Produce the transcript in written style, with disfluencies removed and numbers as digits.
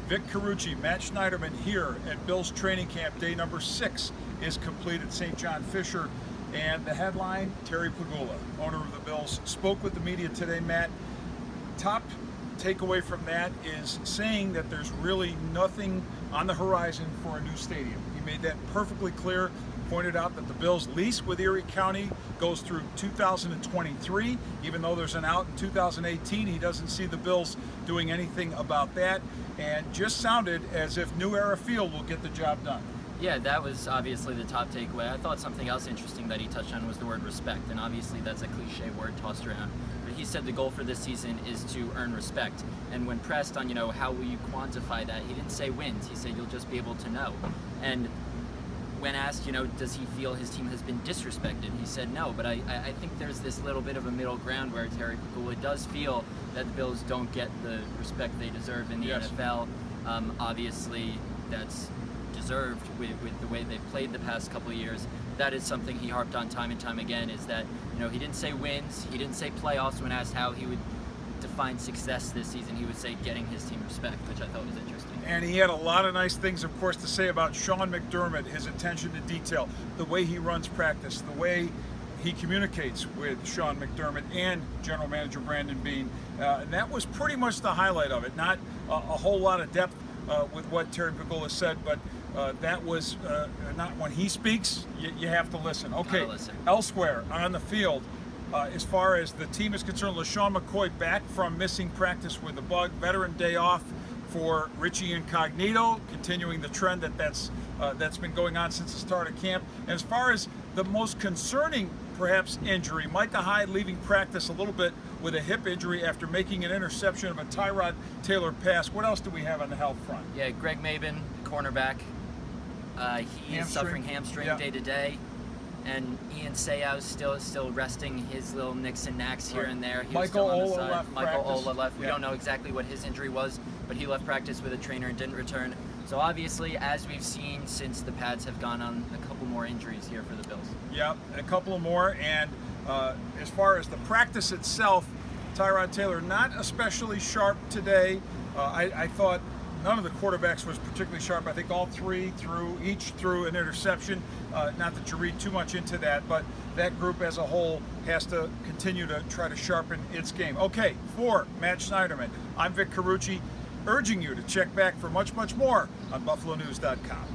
Vic Carucci, Matt Schneiderman here at Bills training camp. Day number 6 is complete at St. John Fisher. And the headline, Terry Pegula, owner of the Bills, spoke with the media today, Matt. Top takeaway from that is saying that there's really nothing on the horizon for a new stadium. He made that perfectly clear, pointed out that the Bills' lease with Erie County goes through 2023. Even though there's an out in 2018, he doesn't see the Bills doing anything about that, and just sounded as if New Era Field will get the job done. Yeah, that was obviously the top takeaway. I thought something else interesting that he touched on was the word respect, and obviously that's a cliche word tossed around. But he said the goal for this season is to earn respect. And when pressed on, how will you quantify that, he didn't say wins. He said you'll just be able to know. And when asked, does he feel his team has been disrespected, he said no. But I think there's this little bit of a middle ground where Terry Pegula does feel that the Bills don't get the respect they deserve in the NFL. Obviously, that's deserved with the way they've played the past couple of years. That is something he harped on time and time again, is that he didn't say wins, he didn't say playoffs. When asked how he would define success this season, he would say getting his team respect, which I thought was interesting. And he had a lot of nice things, of course, to say about Sean McDermott, his attention to detail, the way he runs practice, the way he communicates with Sean McDermott and General Manager Brandon Beane. And that was pretty much the highlight of it. Not a whole lot of depth with what Terry Pegula said, but that was not when he speaks, you have to listen. Okay, elsewhere on the field, as far as the team is concerned, LeSean McCoy back from missing practice with a bug, veteran day off for Richie Incognito, continuing the trend that's been going on since the start of camp. And as far as the most concerning, perhaps, injury, Micah Hyde leaving practice a little bit with a hip injury after making an interception of a Tyrod Taylor pass. What else do we have on the health front? Yeah, Greg Mabin, cornerback. He is suffering hamstring day to day. And Ian Seau still resting his little nicks and knacks here and there. He Michael was still on the Ola side. left Michael practice. Ola left. We don't know exactly what his injury was, but he left practice with a trainer and didn't return. So obviously, as we've seen since the Pats have gone on a couple more injuries here for the Bills. Yeah, a couple more. And as far as the practice itself, Tyrod Taylor not especially sharp today. I thought none of the quarterbacks was particularly sharp. I think all three each threw an interception. Not that you read too much into that, but that group as a whole has to continue to try to sharpen its game. Okay, for Matt Schneiderman, I'm Vic Carucci, urging you to check back for much, much more on BuffaloNews.com.